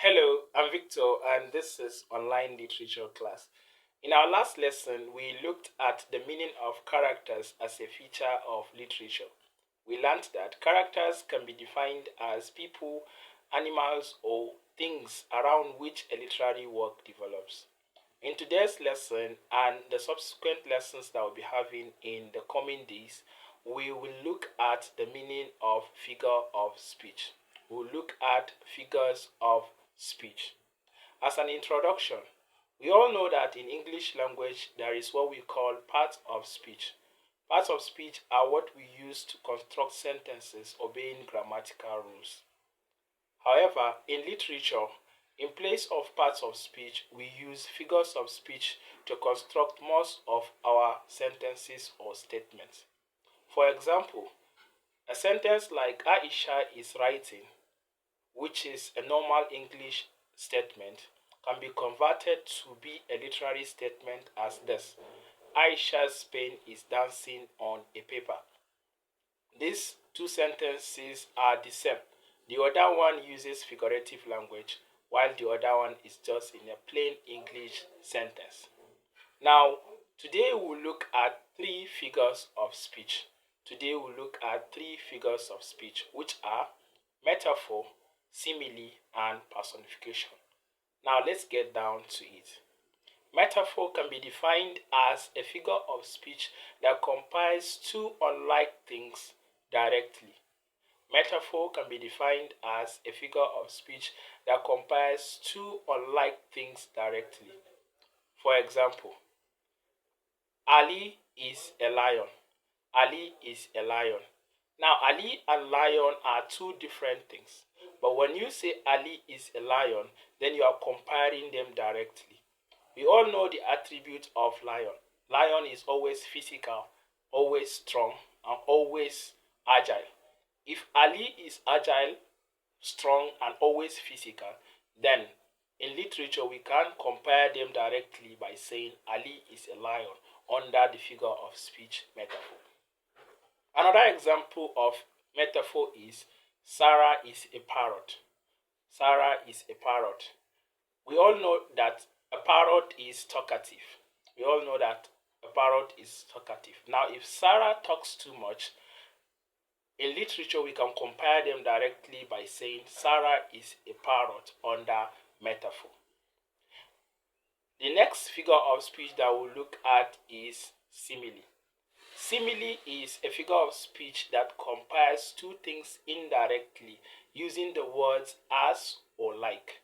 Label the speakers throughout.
Speaker 1: Hello, I'm Victor, and this is online literature class. In our last lesson, we looked at the meaning of characters as a feature of literature. We learned that characters can be defined as people, animals, or things around which a literary work develops. In today's lesson and the subsequent lessons that we'll be having in the coming days, we will look at the meaning of figure of speech. We'll look at figures of speech. As an introduction, we all know that in English language there is what we call parts of speech. Parts of speech are what we use to construct sentences obeying grammatical rules. However, in literature, in place of parts of speech, we use figures of speech to construct most of our sentences or statements. For example, a sentence like Aisha is writing, which is a normal English statement, can be converted to be a literary statement as this: Aisha's pen is dancing on a paper. These two sentences are the same. The other one uses figurative language, while the other one is just in a plain English sentence. Now, today we'll look at three figures of speech. Today we'll look at three figures of speech, which are metaphor, simile, and personification. Now let's get down to it. Metaphor can be defined as a figure of speech that compares two unlike things directly. Metaphor can be defined as a figure of speech that compares two unlike things directly. For example, Ali is a lion. Ali is a lion. Now, Ali and lion are two different things. But when you say Ali is a lion, then you are comparing them directly. We all know the attributes of lion. Lion is always physical, always strong, and always agile. If Ali is agile, strong, and always physical, then in literature we can compare them directly by saying Ali is a lion under the figure of speech metaphor. Another example of metaphor is Sarah is a parrot. Sarah is a parrot. We all know that a parrot is talkative. We all know that a parrot is talkative. Now, if Sarah talks too much, in literature we can compare them directly by saying Sarah is a parrot under metaphor. The next figure of speech that we'll look at is simile. Simile is a figure of speech that compares two things indirectly using the words as or like.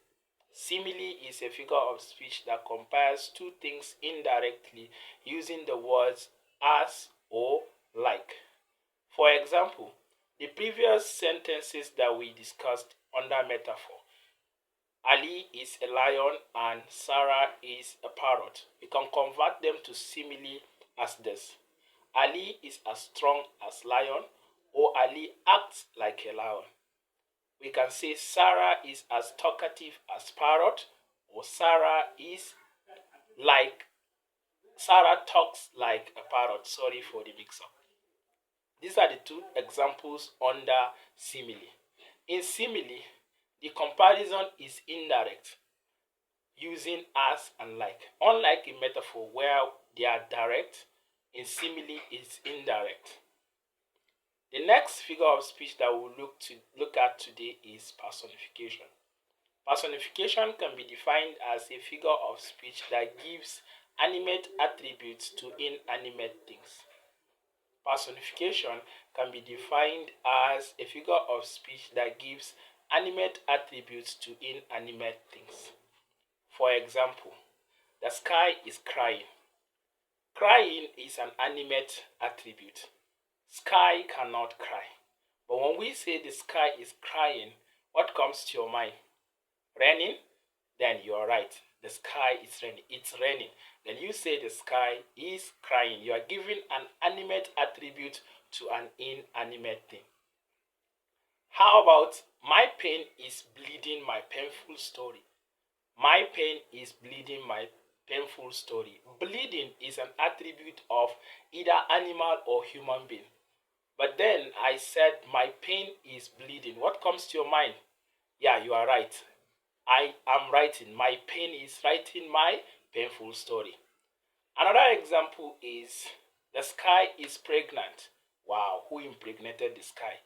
Speaker 1: Simile is a figure of speech that compares two things indirectly using the words as or like. For example, the previous sentences that we discussed under metaphor, Ali is a lion and Sarah is a parrot. We can convert them to simile as this: Ali is as strong as lion, or Ali acts like a lion. We can say Sarah is as talkative as parrot, or like Sarah talks like a parrot. Sorry for the mix up. These are the two examples under simile. In simile, the comparison is indirect, using as and like. Unlike in metaphor where they are direct, in simile is indirect. The next figure of speech that we'll look at today is personification. Personification can be defined as a figure of speech that gives animate attributes to inanimate things. Personification can be defined as a figure of speech that gives animate attributes to inanimate things. For example, the sky is crying. Crying is an animate attribute. Sky cannot cry. But when we say the sky is crying, what comes to your mind? Raining? Then you are right. The sky is raining. It's raining. Then you say the sky is crying. You are giving an animate attribute to an inanimate thing. How about my pen is bleeding my painful story? My pen is bleeding my painful story. Bleeding is an attribute of either animal or human being. But then I said my pain is bleeding. What comes to your mind? Yeah, you are right. I am writing. My pen is writing my painful story. Another example is the sky is pregnant. Wow, who impregnated the sky?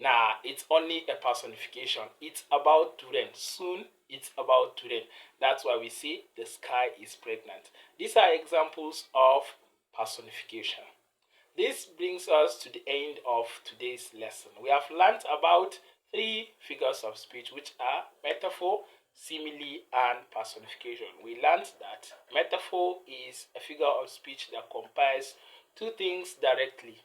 Speaker 1: Nah, it's only a personification. It's about to rain. Soon it's about to rain. That's why we say the sky is pregnant. These are examples of personification. This brings us to the end of today's lesson. We have learnt about three figures of speech, which are metaphor, simile, and personification. We learnt that metaphor is a figure of speech that compares two things directly,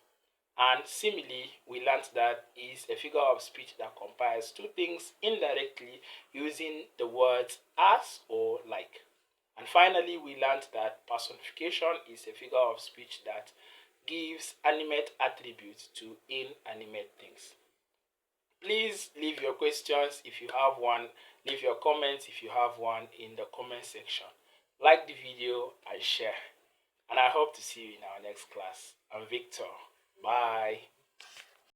Speaker 1: and simile, we learnt that is a figure of speech that compares two things indirectly using the words as or like. And finally, we learned that personification is a figure of speech that gives animate attributes to inanimate things. Please leave your questions if you have one. Leave your comments if you have one in the comment section. Like the video and share. And I hope to see you in our next class. I'm Victor. Bye.